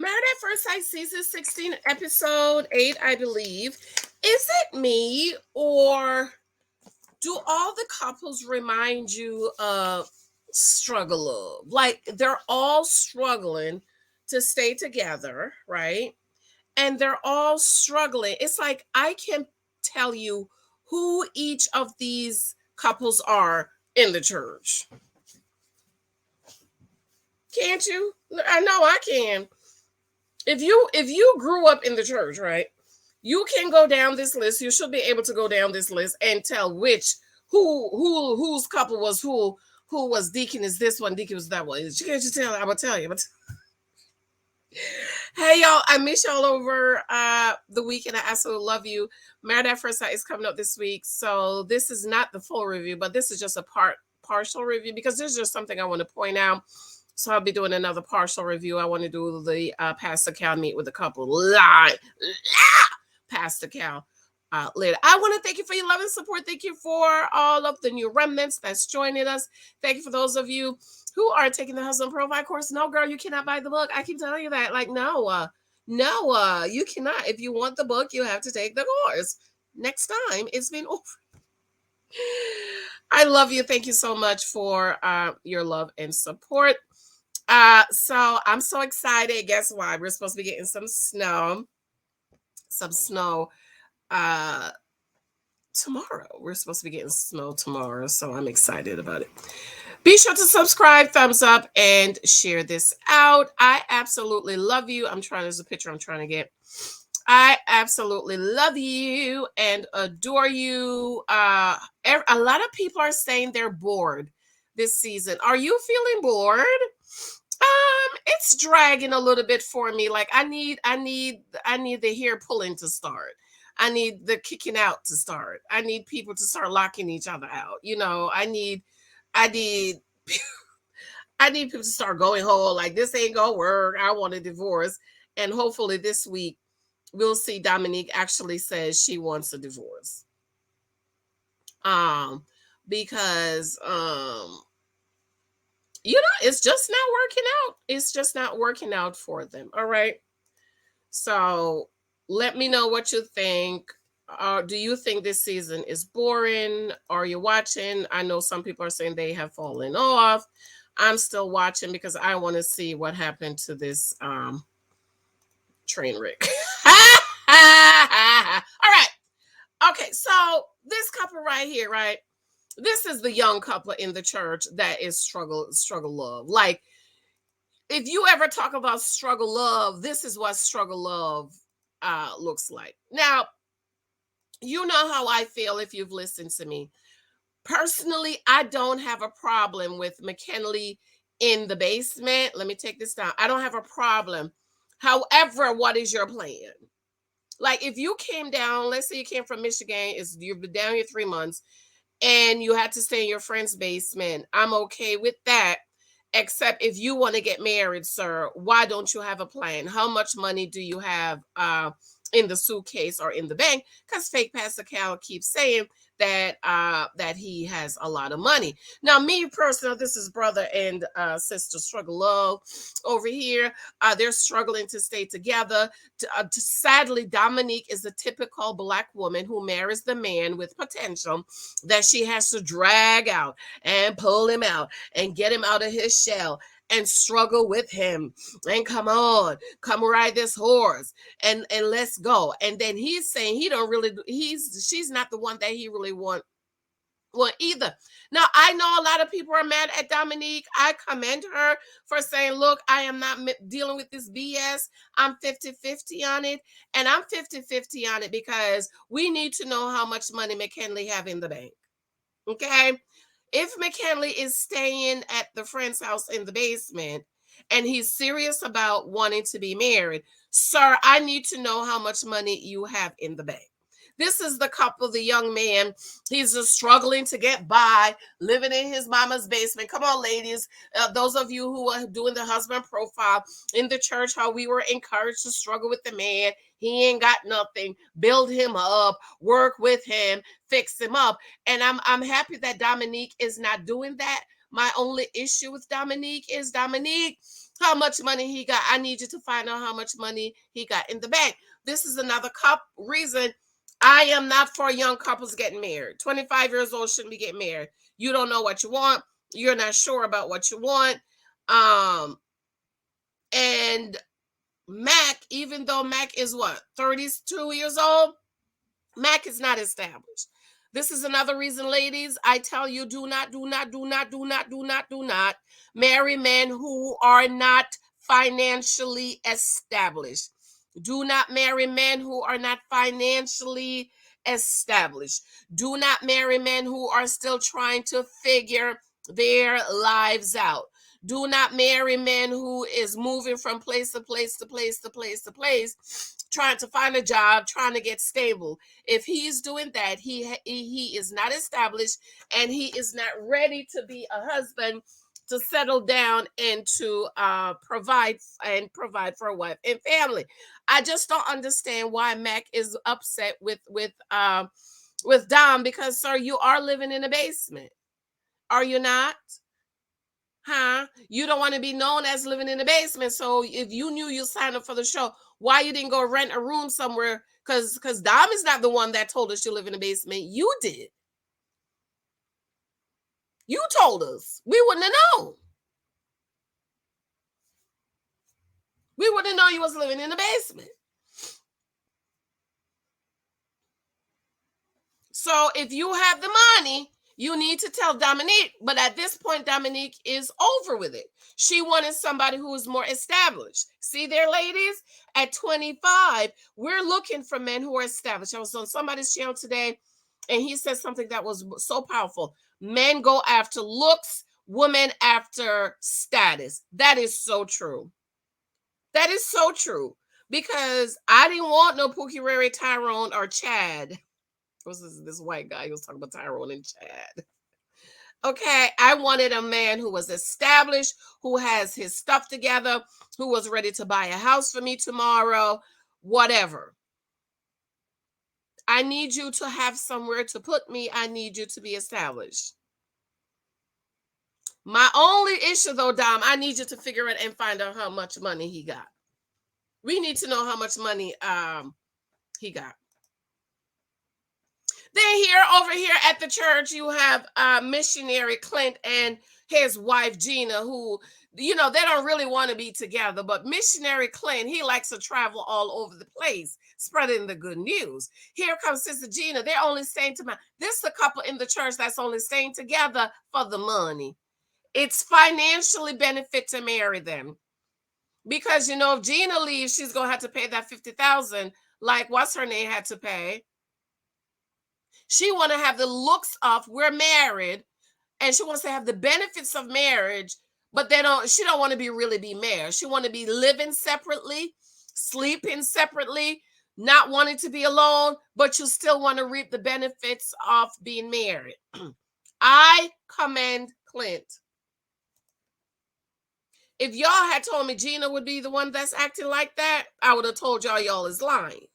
Married at First Sight season 16, episode 8, I believe. Is it me, or do all the couples remind you of struggle love? Like they're all struggling to stay together, right? And they're all struggling. It's like I can tell you who each of these couples are in the church. Can't you? I know I can. If you grew up in the church, right? You can go down this list. You should be able to go down this list and tell which whose couple was who was deacon is this one, deacon was that one. Can't you tell? I'm gonna tell you. Hey y'all, I miss y'all over the weekend. I absolutely love you. Married at First Sight is coming up this week. So this is not the full review, but this is just a partial review because there's just something I want to point out. So I'll be doing another partial review. I want to do the Pastor Cal meet with a couple live. Pastor Cal later. I want to thank you for your love and support. Thank you for all of the new remnants that's joining us. Thank you for those of you who are taking the husband profile course. No, girl, you cannot buy the book. I keep telling you that. Like, no, you cannot. If you want the book, you have to take the course. Next time, it's been over. I love you. Thank you so much for your love and support. So I'm so excited. Guess why? We're supposed to be getting some snow. Tomorrow. We're supposed to be getting snow tomorrow, so I'm excited about it. Be sure to subscribe, thumbs up, and share this out. I absolutely love you. There's a picture I'm trying to get. I absolutely love you and adore you. A lot of people are saying they're bored this season. Are you feeling bored? It's dragging a little bit for me. Like I need the hair pulling to start. I need the kicking out to start. I need people to start locking each other out. I need I need people to start going whole. Like this ain't gonna work. I want a divorce. And hopefully this week we'll see Dominique actually says she wants a divorce. Because it's just not working out. It's just not working out for them. All right. So let me know what you think. Do you think this season is boring? Are you watching? I know some people are saying they have fallen off. I'm still watching because I want to see what happened to this train wreck. All right. Okay, so this couple right here, right? This is the young couple in the church that is struggle love. Like if you ever talk about struggle love, this is what struggle love looks like. Now, you know how I feel if you've listened to me. Personally, I don't have a problem with McKinley in the basement. Let me take this down. I don't have a problem. However, what is your plan? Like if you came down, let's say you came from Michigan, you've been down here 3 months and you had to stay in your friend's basement. I'm okay with that. Except if you want to get married, sir, why don't you have a plan? How much money do you have in the suitcase or in the bank? Because fake Pastor Cal keeps saying that he has a lot of money. Now, me personally, this is brother and sister struggle love over here. They're struggling to stay together. Sadly, Dominique is a typical Black woman who marries the man with potential that she has to drag out and pull him out and get him out of his shell and struggle with him and come ride this horse and let's go. And then he's saying he don't really she's not the one that he really want either. Now, I know a lot of people are mad at Dominique. I commend her for saying, look, I am not dealing with this BS. I'm 50-50 on it. And I'm 50-50 on it because we need to know how much money McKinley have in the bank. Okay? If McKinley is staying at the friend's house in the basement and he's serious about wanting to be married, sir, I need to know how much money you have in the bank. This is the couple, the young man. He's just struggling to get by, living in his mama's basement. Come on, ladies. Those of you who are doing the husband profile in the church, how we were encouraged to struggle with the man. He ain't got nothing. Build him up. Work with him. Fix him up. And I'm happy that Dominique is not doing that. My only issue with Dominique is Dominique, how much money he got. I need you to find out how much money he got in the bank. This is another reason I am not for young couples getting married. 25 years old shouldn't be getting married. You don't know what you want. You're not sure about what you want. And Mac, even though Mac is what, 32 years old, Mac is not established. This is another reason, ladies, I tell you, do not marry men who are not financially established. Do not marry men who are not financially established. Do not marry men who are still trying to figure their lives out. Do not marry men who is moving from place to place to place to place to place, trying to find a job, trying to get stable. If he's doing that, he is not established, and he is not ready to be a husband, to settle down and to provide for a wife and family. I just don't understand why Mac is upset with Dom, because, sir, you are living in a basement. Are you not? Huh? You don't want to be known as living in the basement. So if you knew you signed up for the show, why you didn't go rent a room somewhere? Because Dom is not the one that told us you live in the basement. You did. You told us. We wouldn't have known. We wouldn't know you was living in the basement. So if you have the money, you need to tell Dominique. But at this point, Dominique is over with it. She wanted somebody who was more established. See there, ladies? At 25, we're looking for men who are established. I was on somebody's channel today, and he said something that was so powerful. Men go after looks, women after status. That is so true. That is so true. Because I didn't want no Pookie Rary, Tyrone, or Chad. Was this white guy who was talking about Tyrone and Chad? Okay, I wanted a man who was established, who has his stuff together, who was ready to buy a house for me tomorrow, whatever. I need you to have somewhere to put me. I need you to be established. My only issue, though, Dom, I need you to figure it and find out how much money he got. We need to know how much money he got. Then over here at the church, you have missionary Clint and his wife Gina, who, they don't really want to be together. But missionary Clint, he likes to travel all over the place, spreading the good news. Here comes Sister Gina. They're only staying together. This is a couple in the church that's only staying together for the money. It's financially benefit to marry them. Because, if Gina leaves, she's going to have to pay that $50,000 like what's her name had to pay. She want to have the looks of we're married, and she wants to have the benefits of marriage, but she don't want to be married. She want to be living separately, sleeping separately, not wanting to be alone, but you still want to reap the benefits of being married. I commend Clint. If y'all had told me Gina would be the one that's acting like that, I would have told y'all is lying.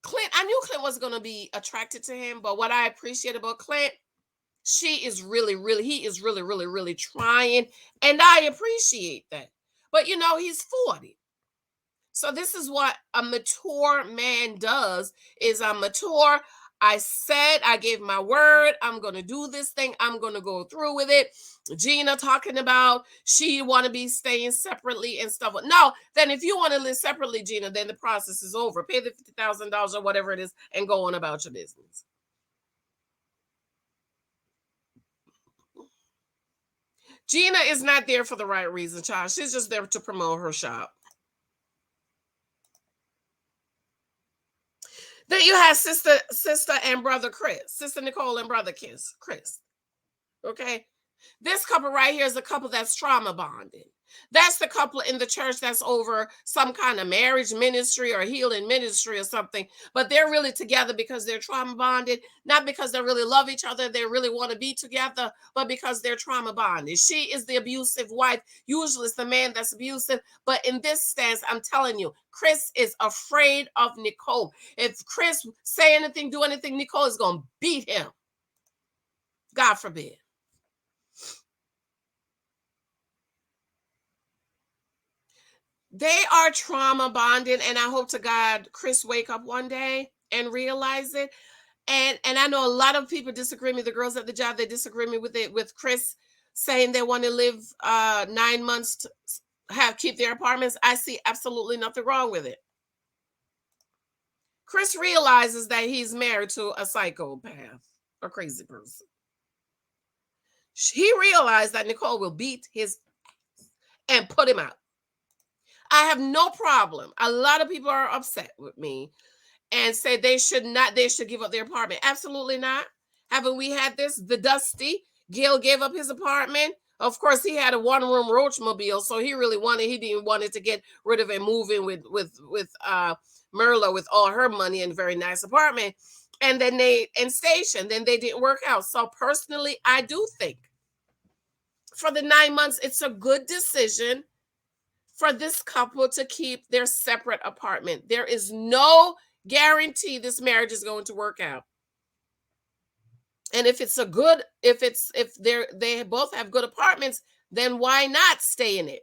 Clint, I knew Clint was going to be attracted to him, but what I appreciate about Clint, he is really, really trying, and I appreciate that. But he's 40. So this is what a mature man does, is I'm mature. I gave my word. I'm going to do this thing. I'm going to go through with it. Gina talking about she want to be staying separately and stuff. No, then if you want to live separately, Gina, then the process is over. Pay the $50,000 or whatever it is and go on about your business. Gina is not there for the right reason, child. She's just there to promote her shop. Then you have sister and brother Chris. Sister Nicole and brother Chris. Okay? This couple right here is a couple that's trauma bonded. That's the couple in the church that's over some kind of marriage ministry or healing ministry or something. But they're really together because they're trauma bonded, not because they really love each other, they really want to be together, but because they're trauma bonded. She is the abusive wife. Usually it's the man that's abusive. But in this stance, I'm telling you, Chris is afraid of Nicole. If Chris say anything, do anything, Nicole is going to beat him. God forbid. They are trauma bonded, and I hope to God Chris wake up one day and realize it. And I know a lot of people disagree with me. The girls at the job, they disagree with it, with Chris saying they want to live 9 months to keep their apartments. I see absolutely nothing wrong with it. Chris realizes that he's married to a psychopath, a crazy person. He realized that Nicole will beat his ass and put him out. I have no problem. A lot of people are upset with me and say they should give up their apartment. Absolutely not. Haven't we had this? The Dusty Gil gave up his apartment. Of course, he had a one-room Roachmobile, so he didn't want it to get rid of it, move in with Merla with all her money and very nice apartment. And then Station, then they didn't work out. So personally, I do think for the 9 months, it's a good decision for this couple to keep their separate apartment. There is no guarantee this marriage is going to work out. And if they both have good apartments, then why not stay in it?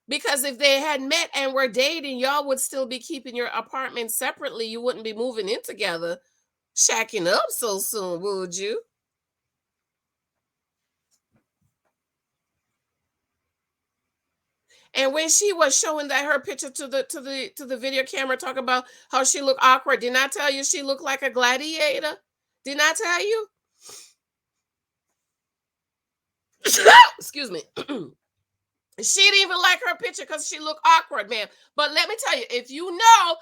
Because if they had met and were dating, y'all would still be keeping your apartment separately. You wouldn't be moving in together, shacking up so soon, would you? And when she was showing that her picture to the video camera, talking about how she looked awkward, didn't I tell you she looked like a gladiator? Didn't I tell you? Excuse me. She didn't even like her picture because she looked awkward, man. But let me tell you, if you know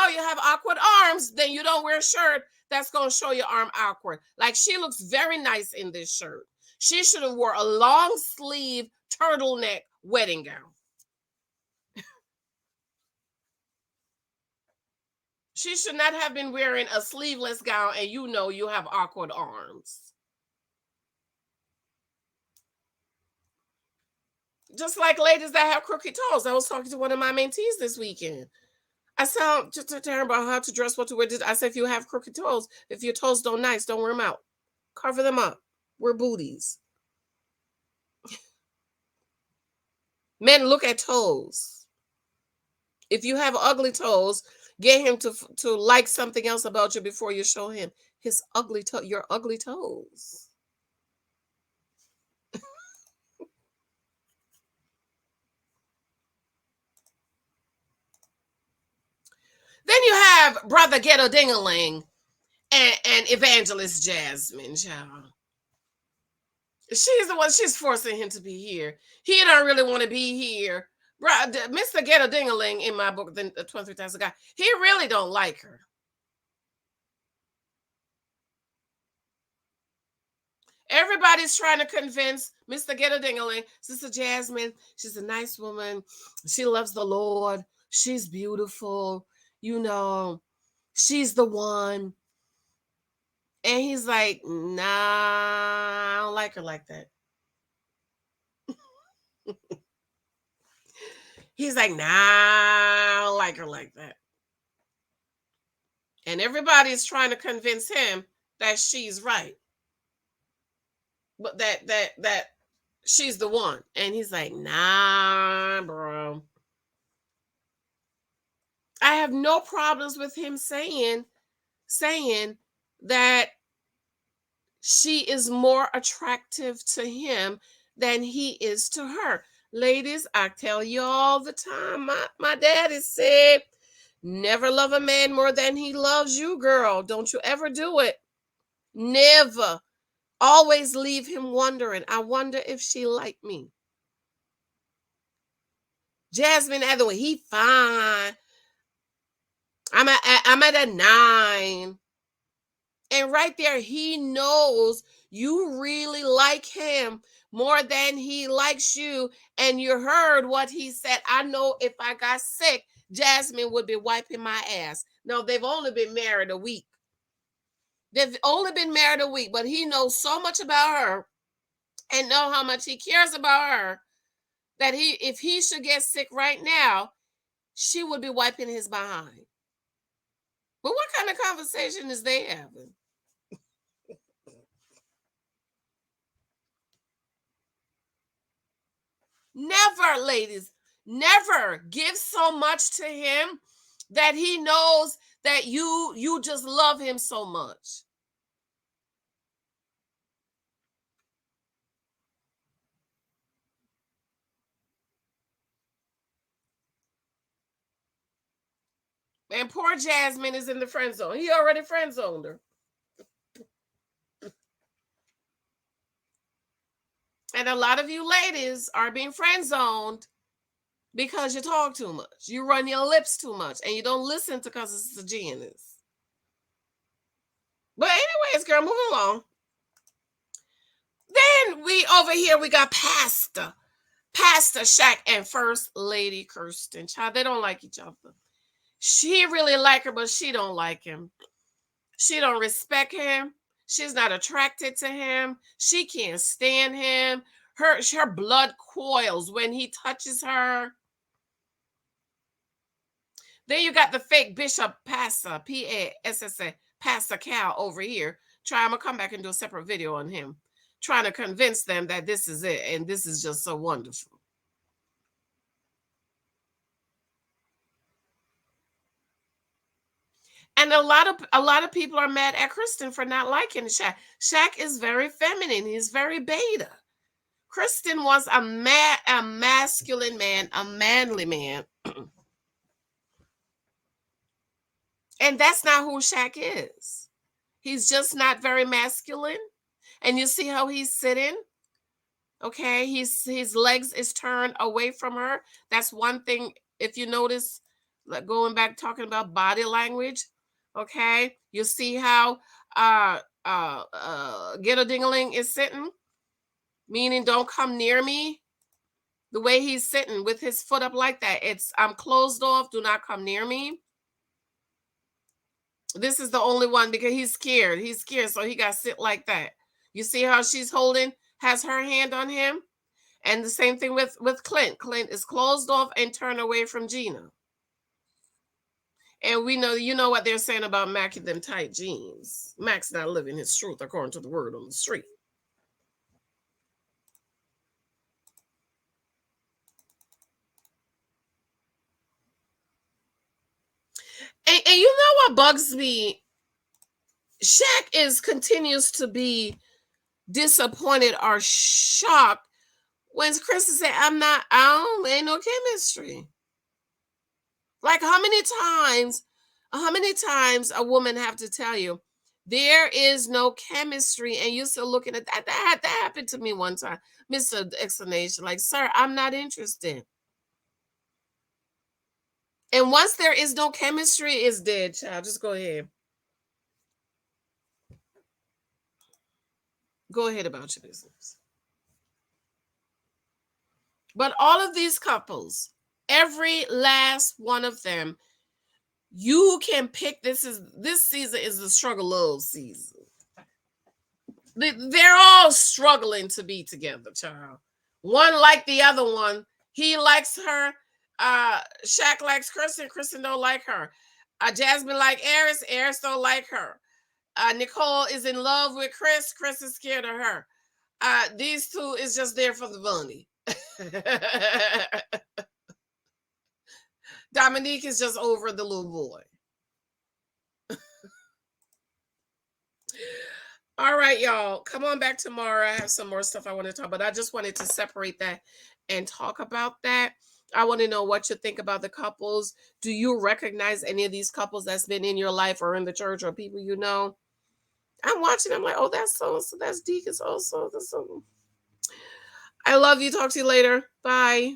you have awkward arms, then you don't wear a shirt that's gonna show your arm awkward. Like, she looks very nice in this shirt. She should have wore a long sleeve turtleneck wedding gown. She should not have been wearing a sleeveless gown, and you know you have awkward arms. Just like ladies that have crooked toes. I was talking to one of my mentees this weekend. I said to her about how to dress, what to wear. I said, if you have crooked toes, if your toes don't nice, don't wear them out. Cover them up. Wear booties. Men look at toes. If you have ugly toes, get him to like something else about you before you show him your ugly toes. Then you have Brother Ghetto Dingaling and Evangelist Jasmine, child. She's the one, she's forcing him to be here. He don't really want to be here. Mr. Ghetto Dingaling in my book, The 23 Types of Guy, he really don't like her. Everybody's trying to convince Mr. Ghetto Dingaling, Sister Jasmine, she's a nice woman. She loves the Lord. She's beautiful. She's the one. And he's like, nah, I don't like her like that. He's like, nah, I don't like her like that. And everybody's trying to convince him that she's right. But that she's the one. And he's like, nah, bro. I have no problems with him saying that she is more attractive to him than he is to her. Ladies, I tell you all the time, my daddy said, never love a man more than he loves you, girl. Don't you ever do it. Never. Always leave him wondering, I wonder if she liked me. Jasmine Hathaway, he fine. I'm at a 9. And right there, he knows you really like him more than he likes you. And you heard what he said. I know if I got sick, Jasmine would be wiping my ass. No, they've only been married a week. But he knows so much about her and know how much he cares about her that if he should get sick right now, she would be wiping his behind. But what kind of conversation is they having? Never, ladies, never give so much to him that he knows that you just love him so much. And poor Jasmine is in the friend zone. He already friend zoned her. And a lot of you ladies are being friend zoned because you talk too much. You run your lips too much and you don't listen to because it's a Janice. But anyways, girl, moving along. Then we over here, we got Pastor Shaq and First Lady Kirsten. Child, they don't like each other. She really like her, but she don't like him. She don't respect him. She's not attracted to him. She can't stand him. Her blood coils when he touches her. Then you got the fake Bishop Pastor, P-A-S-S-A, Pastor Cal over here. I'm going to come back and do a separate video on him, trying to convince them that this is it and this is just so wonderful. And a lot of people are mad at Kristen for not liking Shaq. Shaq is very feminine. He's very beta. Kristen was a masculine man, a manly man. And that's not who Shaq is. He's just not very masculine. And you see how he's sitting? Okay, his legs is turned away from her. That's one thing. If you notice, like going back talking about body language, okay, you see how get a dingling is sitting, meaning don't come near me. The way he's sitting with his foot up like that, I'm closed off. Do not come near me. This is the only one because he's scared. He's scared, so he got to sit like that. You see how she's has her hand on him? And the same thing with Clint. Clint is closed off and turned away from Gina. And we know, you know what they're saying about Mack and them tight jeans. Mack's not living his truth according to the word on the street. And you know what bugs me? Shaq continues to be disappointed or shocked when Chris said, ain't no chemistry. Like how many times a woman have to tell you there is no chemistry and you're still looking at that? That happened to me one time. Mr. Explanation, like, sir, I'm not interested. And once there is no chemistry, it's dead, child. Just go ahead. Go ahead about your business. But all of these couples, every last one of them, you can pick. This season is the struggle love season. They're all struggling to be together, child. One like the other one. He likes her. Shaq likes Kristen. Kristen don't like her. Jasmine like Eris. Eris don't like her. Nicole is in love with Chris. Chris is scared of her. These two is just there for the money. Dominique is just over the little boy. All right, y'all. Come on back tomorrow. I have some more stuff I want to talk about. I just wanted to separate that and talk about that. I want to know what you think about the couples. Do you recognize any of these couples that's been in your life or in the church or people you know? I'm watching. I'm like, oh, that's so. That's Deacon. So. I love you. Talk to you later. Bye.